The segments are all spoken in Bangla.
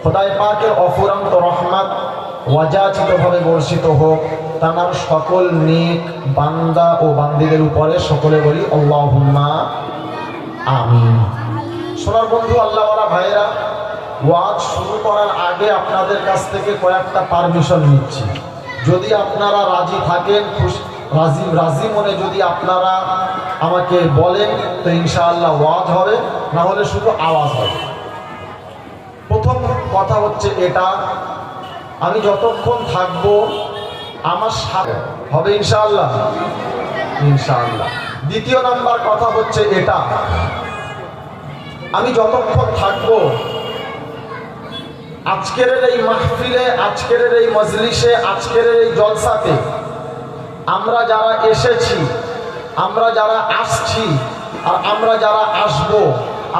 খোদায়ে পাকের অফুরন্ত রহমত ওয়াজাচিতভাবে বর্ষিত হোক তার সকল নেক বান্দা ও বান্দীদের উপরে। সকলে বলি আল্লাহুম্মা আমিন। সোনার বন্ধু, আল্লাহওয়ালা ভাইয়েরা, ওয়াজ শুরু করার আগে আপনাদের কাছ থেকে কয়েকটা পারমিশন নিচ্ছি। যদি আপনারা রাজি থাকেন, রাজি মনে যদি আপনারা আমাকে বলেন তো ইনশাআল্লাহ ওয়াজ হবে, না হলে শুধু আওয়াজ হবে। প্রথম কথা হচ্ছে এটা, আমি যতক্ষণ থাকবো আমার সাথে হবে ইনশাআল্লাহ, ইনশাআল্লাহ। দ্বিতীয় নাম্বার কথা হচ্ছে এটা, আমি যতক্ষণ থাকবো আজকের এই মাহফিলে, আজকের এই মজলিসে, আজকের এই জলসাতে আমরা যারা এসেছি, আমরা যারা আসছি আর আমরা যারা আসবো,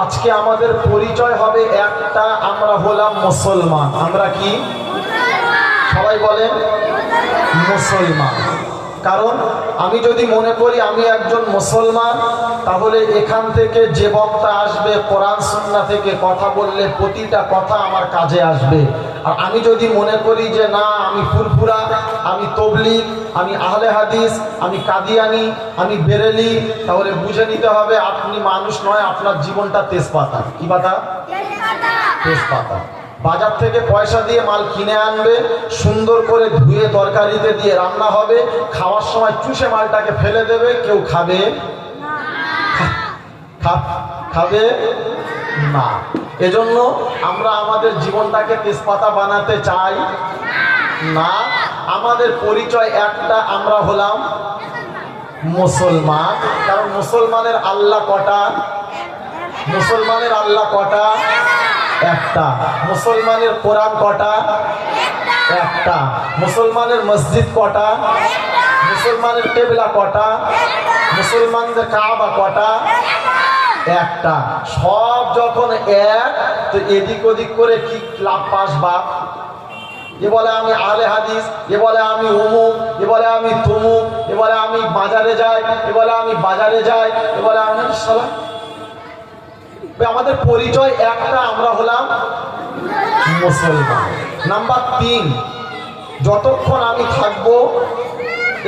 আজকে আমাদের পরিচয় হবে একটা, আমরা হলাম মুসলমান। আমরা কি? সবাই বলেন মুসলমান। কারণ আমি যদি মনে করি আমি একজন মুসলমান, তাহলে এখান থেকে যে বক্তা আসবে কোরআন সুন্নাহ থেকে কথা বললে প্রতিটা কথা আমার কাজে আসবে। আর আমি যদি মনে করি যে না আমি ফুরফুরা, আমি তবলিগ, আমি আহলে হাদিস, আমি কাদিয়ানি, আমি বেরেলি, তাহলে বুঝে নিতে হবে আপনি মানুষ নয়, আপনার জীবনটা তেজপাতা। কি পাতা? তেজপাতা। বাজার থেকে পয়সা দিয়ে মাল কিনে আনবে, সুন্দর করে ধুয়ে তরকারিতে দিয়ে রান্না হবে, খাওয়ার সময় চুষে মালটাকে ফেলে দেবে। কেউ খাবে? খাবে না। এজন্য আমরা আমাদের জীবনটাকে তেজপাতা বানাতে চাই না। আমাদের পরিচয় একটা, আমরা হলাম মুসলমান। কারণ মুসলমানের আল্লাহ কটা? মুসলমানের আল্লাহ কটা? একটা। মুসলমানের কোরআন কটা? একটা। মুসলমানের মসজিদ কটা? মুসলমানের কেবলা কটা? মুসলমানদের কাবা কটা? একটা। সব যখন এক, তো এদিক ওদিক করে কি লাভ পাস বাপ? এ বলে আমি আহলে হাদিস, এ বলে আমি অমুক, এ বলে আমি তমুক, এ বলে আমি বাজারে যাই, এ বলে আমি বাজারে যাই, এ বলে আমি সালা। আমাদের পরিচয় একটা, আমরা হলাম মুসলমান। নাম্বার 3, যতক্ষণ আমি থাকবো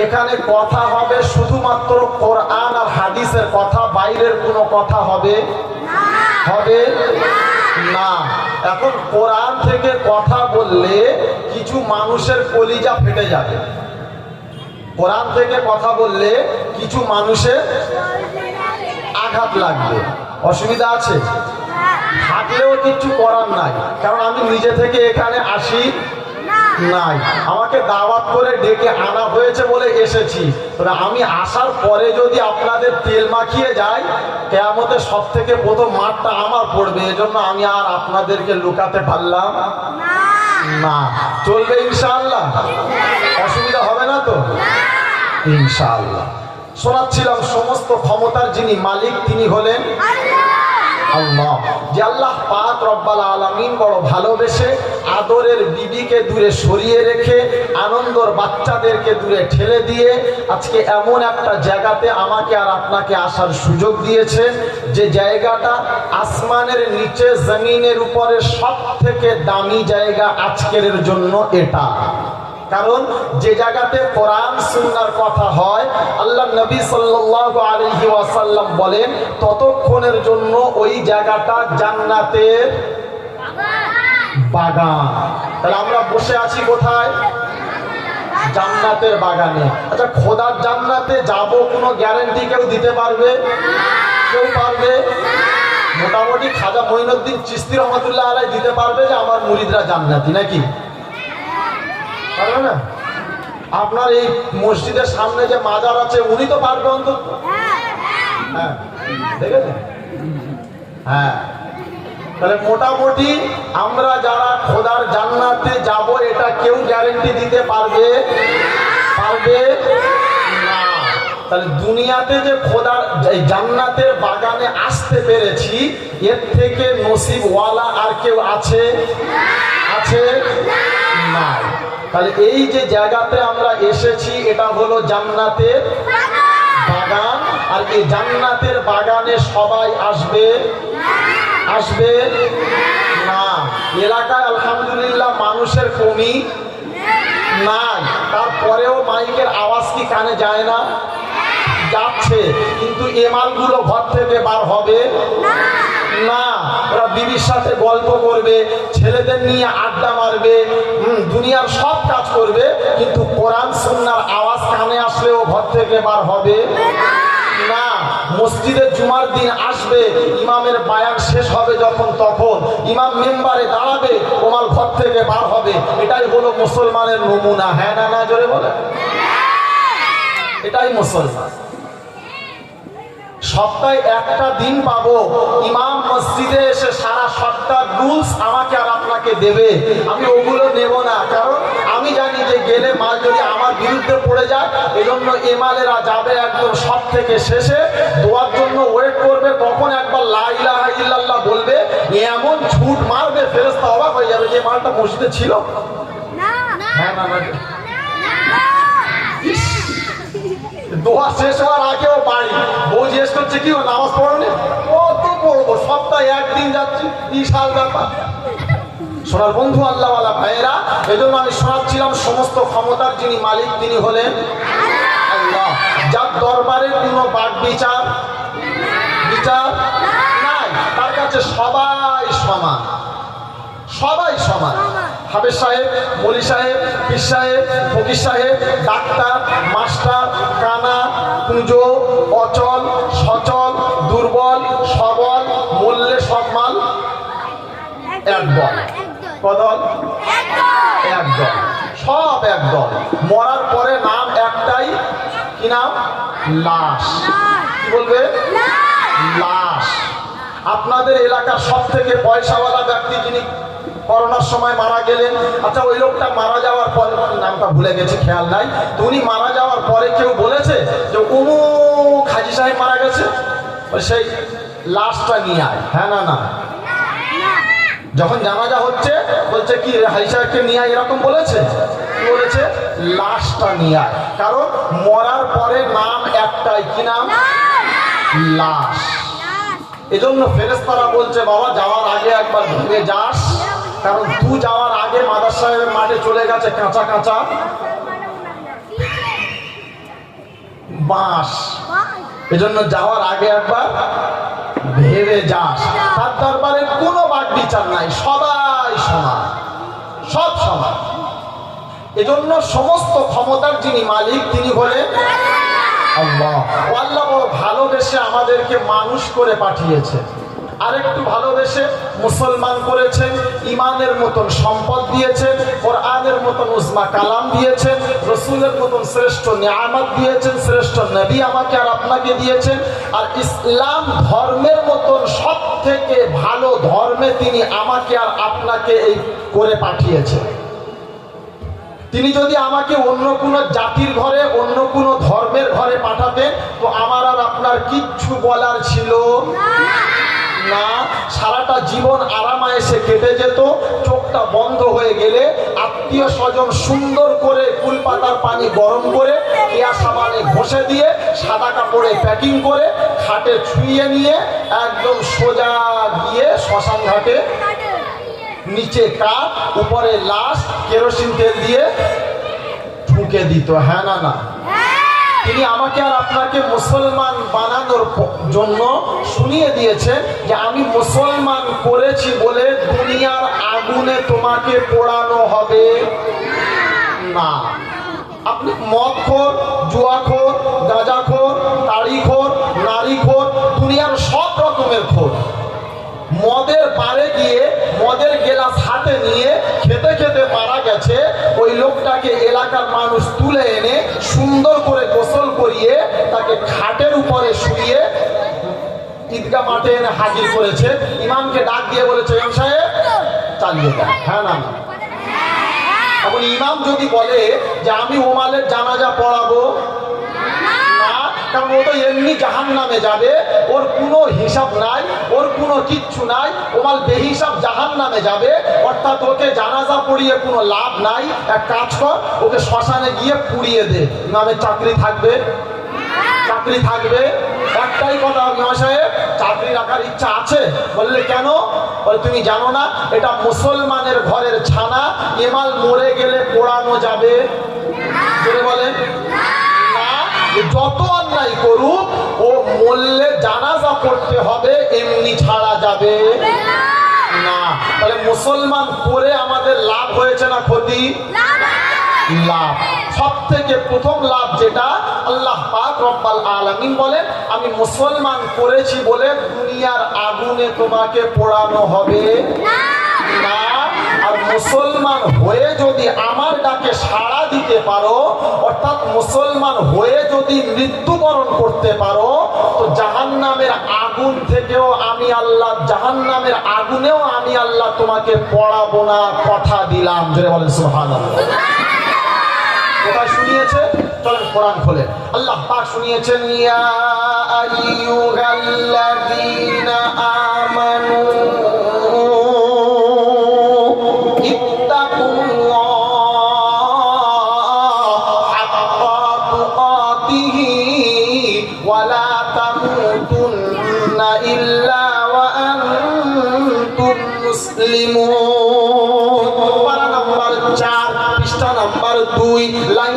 এখানে কথা হবে শুধুমাত্র কোরআন আর হাদিসের কথা, বাইরের কোনো কথা হবে না। এখন কোরআন থেকে কথা বললে কিছু মানুষের কলিজা ফেটে যাবে। কোরআন থেকে কথা বললে কিছু মানুষের আঘাত লাগবে, অসুবিধা আছে, থাকলেও কিছু করার নাই। কারণ আমি নিজে থেকে এখানে আসি নাই, আমাকে দাওয়াত করে ডেকে আনা হয়েছে বলে এসেছি। তবে আমি আসার পরে যদি আপনাদের তেল মাখিয়ে যাই, কিয়ামতে সব থেকে প্রথম মারটা আমার পড়বে। এজন্য আমি আর আপনাদেরকে লুকাতে পারলাম না। চলবে ইনশাআল্লাহ? অসুবিধা হবে না তো? ইনশাআল্লাহ। শোনাচ্ছিলাম সমস্ত ক্ষমতার যিনি মালিক তিনি হলেন আল্লাহ। যে আল্লাহ পাক রব্বাল আলামিন বড় ভালোবেসে আদরের বিবিকে দূরে সরিয়ে রেখে আনন্দর বাচ্চাদেরকে দূরে ঠেলে দিয়ে আজকে এমন একটা জায়গাতে আমাকে আর আপনাকে আসার সুযোগ দিয়েছে, যে জায়গাটা আসমানের নিচে জমিনের উপরে সব থেকে দামি জায়গা আজকের জন্য এটা। কারণ যে জায়গাতে কোরআন সুন্নাহর কথা হয়, আল্লাহ নবী সাল্লাল্লাহু আলাইহি ওয়াসাল্লাম বলেন ততক্ষণের জন্য ওই জায়গাটা জান্নাতের বাগান। তাহলে আমরা বসে আছি কোথায়? জান্নাতের বাগানে। আচ্ছা, খোদার জান্নাতে যাব কোনো গ্যারান্টি কেউ দিতে পারবে? কেউ পারবে? মোটামুটি খাজা মঈনুদ্দিন চিশতি রহমাতুল্লাহ আলাইহি দিতে পারবে যে আমার মুরিদরা জান্নাতি, নাকি পারবে না? আপনার এই মসজিদের সামনে যে মাজার আছে উনি তো পারবে অন্তত। হ্যাঁ, দেখেছেন? হ্যাঁ, তাহলে মোটামুটি আমরা যারা খোদার জান্নাতে যাব এটা কেউ গ্যারান্টি দিতে পারবে না। তাহলে দুনিয়াতে যে খোদার জান্নাতের বাগানে আসতে পেরেছি, এর থেকে নসিবওয়ালা আর কেউ আছে না। তাহলে এই যে জায়গাতে আমরা এসেছি এটা হলো জান্নাতের বাগান। আর এই জান্নাতের বাগানে সবাই আসবে না, এলাকায় আলহামদুলিল্লাহ মানুষের কমি নাই, তারপরেও মাইকের আওয়াজ কি কানে যায় না? যাচ্ছে, কিন্তু এ মালগুলো ঘর থেকে বার হবে না। ওরা বিবির সাথে গল্প করবে, ছেলেদের নিয়ে আড্ডা মারবে, দুনিয়ার সব কাজ করবে, কিন্তু কোরআন সুন্নাহর আওয়াজ কানে আসলেও ঘর থেকে বার হবে না। মসজিদে জুমার দিন আসবে, ইমামের বায়ান শেষ হবে যখন, তখন ইমাম মেম্বারে দাঁড়াবে, ওমাল ঘর থেকে বার হবে। এটাই হলো মুসলমানের নমুনা। হ্যাঁ না, না জোরে বলে, এটাই মুসলমান। সপ্তাহে একটা দিন পাবো ইমাম মসজিদে এসে সারা সপ্তাহ রুলস আমাকে আর আপনাকে দেবে, আমি ওগুলো নেব না। কারণ আমি জানি যে গেলে মাল যদি আমার বিরুদ্ধে পড়ে যায়, এজন্য এমালেরা যাবে একদম সব থেকে শেষে, দোয়ার জন্য ওয়েট করবে, কখন একবার লা ইলাহা ইল্লাল্লাহ বলবে, এমন ছুট মারবে ফেরেশতা অবাক হয়ে যাবে যে মালটা মসজিদে ছিল না। হ্যাঁ না, দোয়া শেষ হওয়ার আগেও বাড়ি বউ জিজ্ঞেস করছে কি নামাজ পড়নি? কত পড়বো, সপ্তাহে একদিন যাচ্ছি, বিশাল ব্যাপার। সোনার বন্ধু আল্লাহওয়ালা ভাইয়েরা, এজন্য আমি শোনাচ্ছিলাম সমস্ত ক্ষমতার যিনি মালিক তিনি হলেন আল্লাহ, যার দরবারে কোনো বাক বিচার নাই, তার কাছে সবাই সমান, সবাই সমান। হাফেজ সাহেব, মলি সাহেব, পীর সাহেব, ফকির সাহেব, ডাক্তার, মাস্টার, কানা, পুজো, অচল, সচল, দুর্বল, সবল, মূল্যে সব মাল এক দল। কদল? এক দল, সব এক দল। মরার পরে নাম একটাই, কি নাম? লাশ। কি বলবে? লাশ। আপনাদের এলাকার সব থেকে পয়সাওয়ালা ব্যক্তি যিনি করোনার সময় মারা গেলেন, আচ্ছা ওই লোকটা মারা যাওয়ার পরে, নামটা ভুলে গেছি, খেয়াল নাই, তো উনি মারা যাওয়ার পরে কেউ বলেছে যে অমুক হাজী সাহেব মারা গেছে, সেই লাশটা নিয়ে আয়? হ্যাঁ না, না। যখন জানাজা হচ্ছে বলছে কি হাজী সাহেবকে নিয়ে আয়, এরকম বলেছে? কি বলেছে? লাশটা নিয়ে আয়। কারণ মরার পরে নাম একটাই, কি নাম? লাশ। এজন্য ফেরেশতারা বলছে বাবা যাওয়ার আগে একবার ভেবে যাস, কারণ তুই যাওয়ার আগে মাদার সাহেবের মাঠে চলে গেছে কাঁচা কাঁচা বাঁশ, এজন্য যাওয়ার আগে একবার ভেবে যাস। তার দরবারে কোনো বাক বিচার নাই, সবাই সমান, সব সমান। এজন্য সমস্ত ক্ষমতার যিনি মালিক তিনি হলেন আল্লাহ। আল্লাহ বড় ভালোবেসে আমাদেরকে মানুষ করে পাঠিয়েছে, আরেকটু ভালোবেসে মুসলমান করেছেন, ইমানের মতন সম্পদ দিয়েছেন, কোরআনের মতন উজমা কালাম দিয়েছেন, রসুলের মতন শ্রেষ্ঠ নিয়ামত দিয়েছেন, শ্রেষ্ঠ নবী আমাকে আর আপনাকে দিয়েছেন। আর ইসলাম ধর্মের মতন সব থেকে ভালো ধর্মে তিনি আমাকে আর আপনাকে এই করে পাঠিয়েছেন। তিনি যদি আমাকে অন্য কোনো জাতির ঘরে, অন্য কোনো ধর্মের ঘরে পাঠাতেন, তো আমার আর আপনার কিচ্ছু বলার ছিল না। সারাটা জীবন আরামায়েশে কেটে যেত, চোখটা বন্ধ হয়ে গেলে আত্মীয় স্বজন সুন্দর করে কুলপাতার পানি গরম করে কেয়া সাবানে ঘষে দিয়ে সাদা কাপড়ে প্যাকিং করে খাটে ছুঁয়ে নিয়ে একদম সোজা গিয়ে শ্মশান ঘাটে, নিচে কাঠ, উপরে লাশ, কেরোসিন তেল দিয়ে ঢুকে দিত। হ্যাঁ না, না। তিনি আমাকে আর আপনাকে মুসলমান বানানোর জন্য শুনিয়ে দিয়েছেন যে আমি মুসলমান করেছি বলে দুনিয়ার আগুনে তোমাকে পোড়ানো হবে না। আপনি মদখোর, জুয়াখোর, গাঁজাখোর, তাড়িখোর, নারীখোর, দুনিয়ার সব রকমের খোর, মদের বারে গিয়ে মদের গেলাস হাতে নিয়ে খেতে খেতে মারা গেছে, ওই লোকটাকে এলাকার মানুষ তুলে এনে সুন্দর করে গোসল করিয়ে তাকে খাটের উপরে শুয়ে ঈদগাহ মাঠে এনে হাজির করেছে। ইমামকে ডাক দিয়ে বলেছে ইমাম সাহেব চালিয়ে দেন। হ্যাঁ না, না। এখন ইমাম যদি বলে যে আমি ওমালের জানাজা পড়াবো না, কারণ ও তো এমনি জাহান্নামে যাবে, ওর কোনো হিসাব নাই, ওর কোনো কিচ্ছু নাই, ওমাল বেহিসাব জাহান্নামে যাবে, অর্থাৎ ওকে জানাজা পড়িয়ে কোনো লাভ নাই। এক কাজ কর, ওকে শ্মশানে গিয়ে পুড়িয়ে দে। ইমামের চাকরি থাকবে? চাকরি থাকবে। একটাই কথা, ইমাম সাহেব চাকরি রাখার ইচ্ছা আছে? বললে কেন? বলে তুমি জানো না এটা মুসলমানের ঘরের ছানা, এমাল মরে গেলে পোড়ানো যাবে? বলে না, যত অন্যায় করুক ও মরলে জানাজা পড়তে হবে, এমনি ছাড়া যাবে না। তাহলে মুসলমান করে আমাদের লাভ হয়েছে না ক্ষতি? লাভ। সব থেকে প্রথম লাভ যেটা, আল্লাহ পাক রব্বুল আলামিন বলেন আমি মুসলমান করেছি বলে দুনিয়ার আগুনে তোমাকে পোড়ানো হবে না। আর মুসলমান হয়ে যদি আমার ডাকে সাড়া দিতে পারো, অর্থাৎ মুসলমান হয়ে যদি মৃত্যুবরণ করতে পারো, তো জাহান্নামের আগুন থেকেও আমি আল্লাহ, জাহান্নামের আগুনেও আমি আল্লাহ তোমাকে পোড়াবো না, কথা দিলাম। জোরে বলেন সুবহানাল্লাহ। কোথায় শুনিয়েছে? চলেন কোরআন খোলেন। আল্লাহ পাক শুনিয়েছেন ইয়া আইয়ুহাল্লাযীনা আমানু ইত্তাকুল্লাহা হাক্কা তুকাতিহি ওয়া লা তামুতুন্না ইল্লা ওয়া আনতুম মুসলিমুন। পারা নাম্বার 4 পৃষ্ঠা নাম্বার 2 লাইন